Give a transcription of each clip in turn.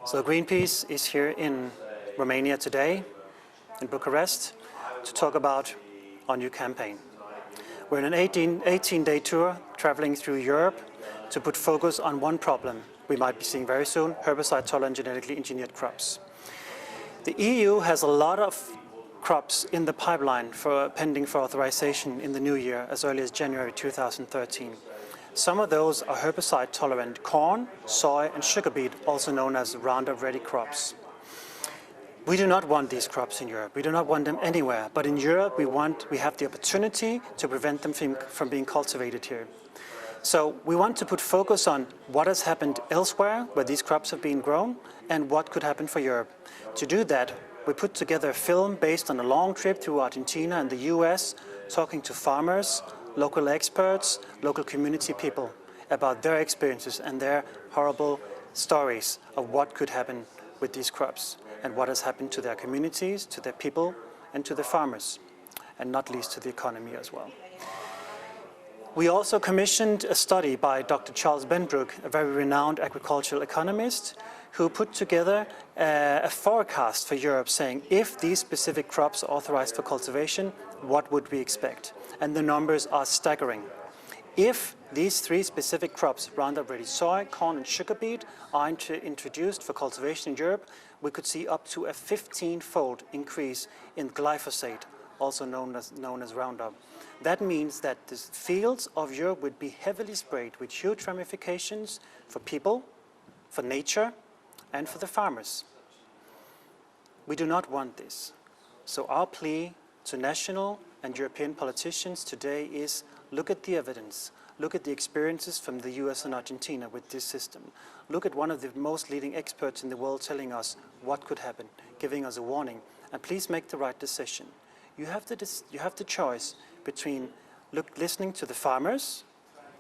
So Greenpeace is here in Romania today, in Bucharest, to talk about our new campaign. We're in an 18-day tour traveling through Europe to put focus on one problem we might be seeing very soon: herbicide-tolerant genetically engineered crops. The EU has a lot of crops in the pipeline pending for authorization in the new year, as early as January 2013. Some of those are herbicide-tolerant corn, soy, and sugar beet, also known as Roundup-ready crops. We do not want these crops in Europe. We do not want them anywhere. But in Europe, we have the opportunity to prevent them from being cultivated here. So we want to put focus on what has happened elsewhere, where these crops have been grown, and what could happen for Europe. To do that, we put together a film based on a long trip through Argentina and the US, talking to farmers, local experts, local community people about their experiences and their horrible stories of what could happen with these crops and what has happened to their communities, to their people, and to the farmers, and not least to the economy as well. We also commissioned a study by Dr. Charles Benbrook, a very renowned agricultural economist, who put together a forecast for Europe saying, if these specific crops are authorized for cultivation, what would we expect? And the numbers are staggering. If these three specific crops, Roundup-ready soy, corn, and sugar beet, are introduced for cultivation in Europe, we could see up to a 15-fold increase in glyphosate, also known as Roundup. That means that the fields of Europe would be heavily sprayed with huge ramifications for people, for nature, and for the farmers. We do not want this. So our plea to national and European politicians today is: look at the evidence, look at the experiences from the US and Argentina with this system. Look at one of the most leading experts in the world telling us what could happen, giving us a warning, and please make the right decision. You have the choice between listening to the farmers,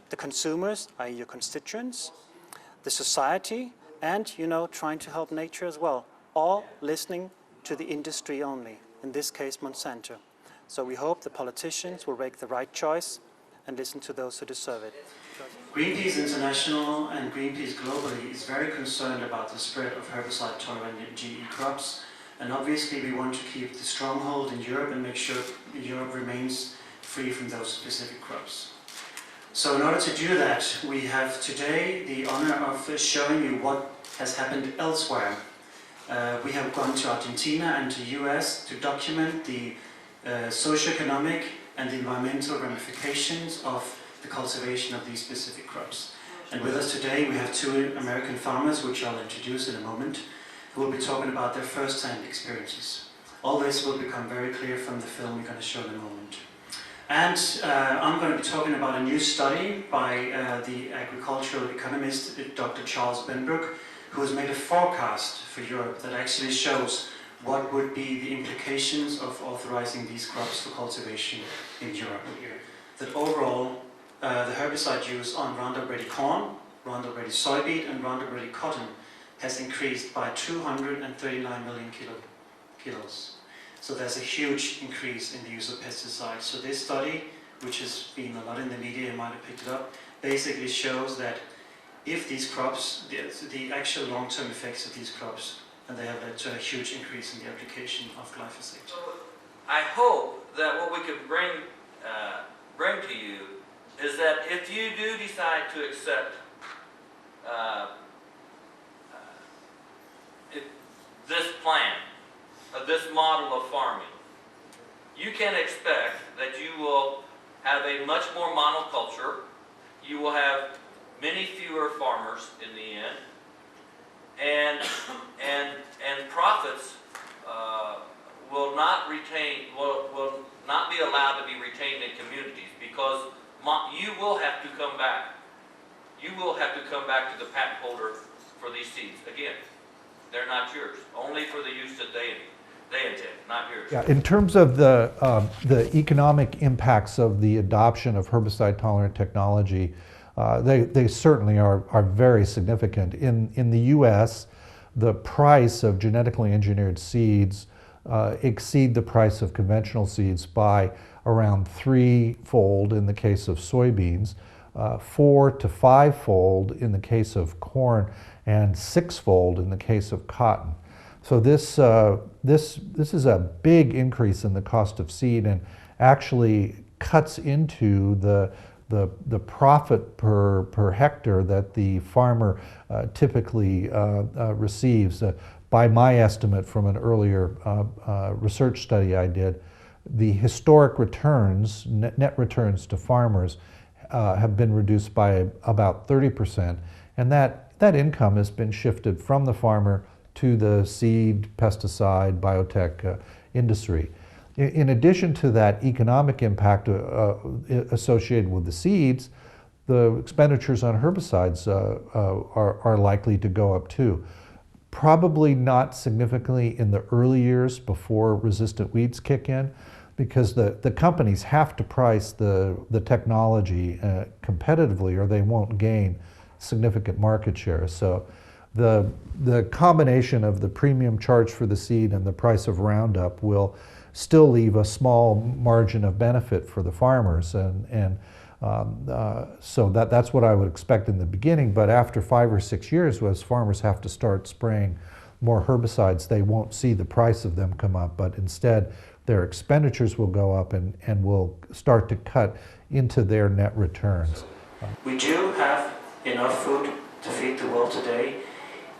the consumers, i.e. your constituents, the society, and trying to help nature as well, or listening to the industry only, in this case Monsanto. So we hope the politicians will make the right choice and listen to those who deserve it. Greenpeace International and Greenpeace globally is very concerned about the spread of herbicide-tolerant GE crops, and obviously we want to keep the stronghold in Europe and make sure Europe remains free from those specific crops. So in order to do that, we have today the honor of showing you what has happened elsewhere. We have gone to Argentina and to US to document the socioeconomic and the environmental ramifications of the cultivation of these specific crops. And with us today we have two American farmers, which I'll introduce in a moment, who will be talking about their first-hand experiences. All this will become very clear from the film we're going to show in a moment. And I'm going to be talking about a new study by the agricultural economist Dr. Charles Benbrook, who has made a forecast for Europe that actually shows what would be the implications of authorizing these crops for cultivation in Europe. That overall, the herbicide use on Roundup-ready corn, Roundup-ready soybean, and Roundup-ready cotton has increased by 239 million kilos. So there's a huge increase in the use of pesticides. So this study, which has been a lot in the media, you might have picked it up, basically shows that if these crops, the actual long-term effects of these crops, and they have led to a huge increase in the application of glyphosate. So I hope that what we could bring to you is that if you do decide to accept this plan, this model of farming, you can expect that you will have a much more monoculture, you will have many fewer farmers in the end, and profits will not be allowed to be retained in communities, because you will have to come back. You will have to come back to the patent holder for these seeds. Again, they're not yours. Only for the use that they intend, not yours. Yeah, in terms of the economic impacts of the adoption of herbicide-tolerant technology, they certainly are very significant. In the U.S., the price of genetically engineered seeds exceed the price of conventional seeds by around threefold in the case of soybeans, 4 to 5-fold in the case of corn and 6-fold in the case of cotton. So this is a big increase in the cost of seed and actually cuts into the profit per hectare that the farmer typically receives. By my estimate from an earlier research study I did, the historic returns, net returns to farmers have been reduced by about 30%, and that income has been shifted from the farmer to the seed, pesticide, biotech industry. In addition to that economic impact associated with the seeds, the expenditures on herbicides are likely to go up too. Probably not significantly in the early years before resistant weeds kick in, because the companies have to price the technology competitively or they won't gain significant market share. So the combination of the premium charge for the seed and the price of Roundup will still leave a small margin of benefit for the farmers, and so that's what I would expect in the beginning. But after 5 or 6 years, as farmers have to start spraying more herbicides, they won't see the price of them come up, but instead their expenditures will go up and will start to cut into their net returns. We do have enough food to feed the world today.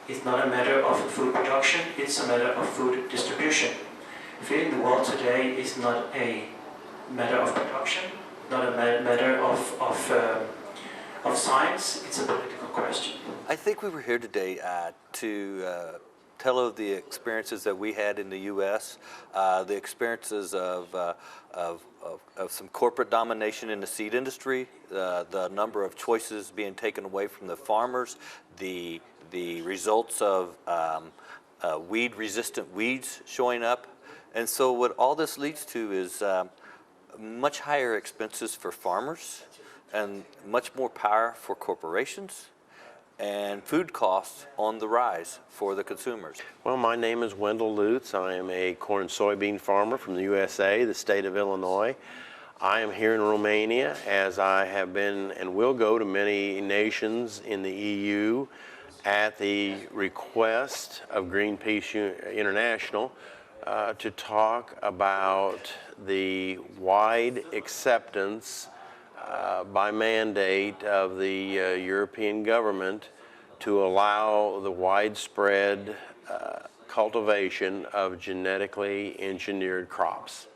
It's not a matter of food production, it's a matter of food distribution. Feeding the world today is not a matter of production, not a matter of science, it's a political question. I think we were here today to tell of the experiences that we had in the U.S., the experiences of some corporate domination in the seed industry, the number of choices being taken away from the farmers, the results of weed-resistant weeds showing up. And so what all this leads to is much higher expenses for farmers and much more power for corporations, and food costs on the rise for the consumers. Well, my name is Wendell Lutz. I am a corn and soybean farmer from the USA, the state of Illinois. I am here in Romania, as I have been and will go to many nations in the EU at the request of Greenpeace International to talk about the wide acceptance by mandate of the European government to allow the widespread cultivation of genetically engineered crops.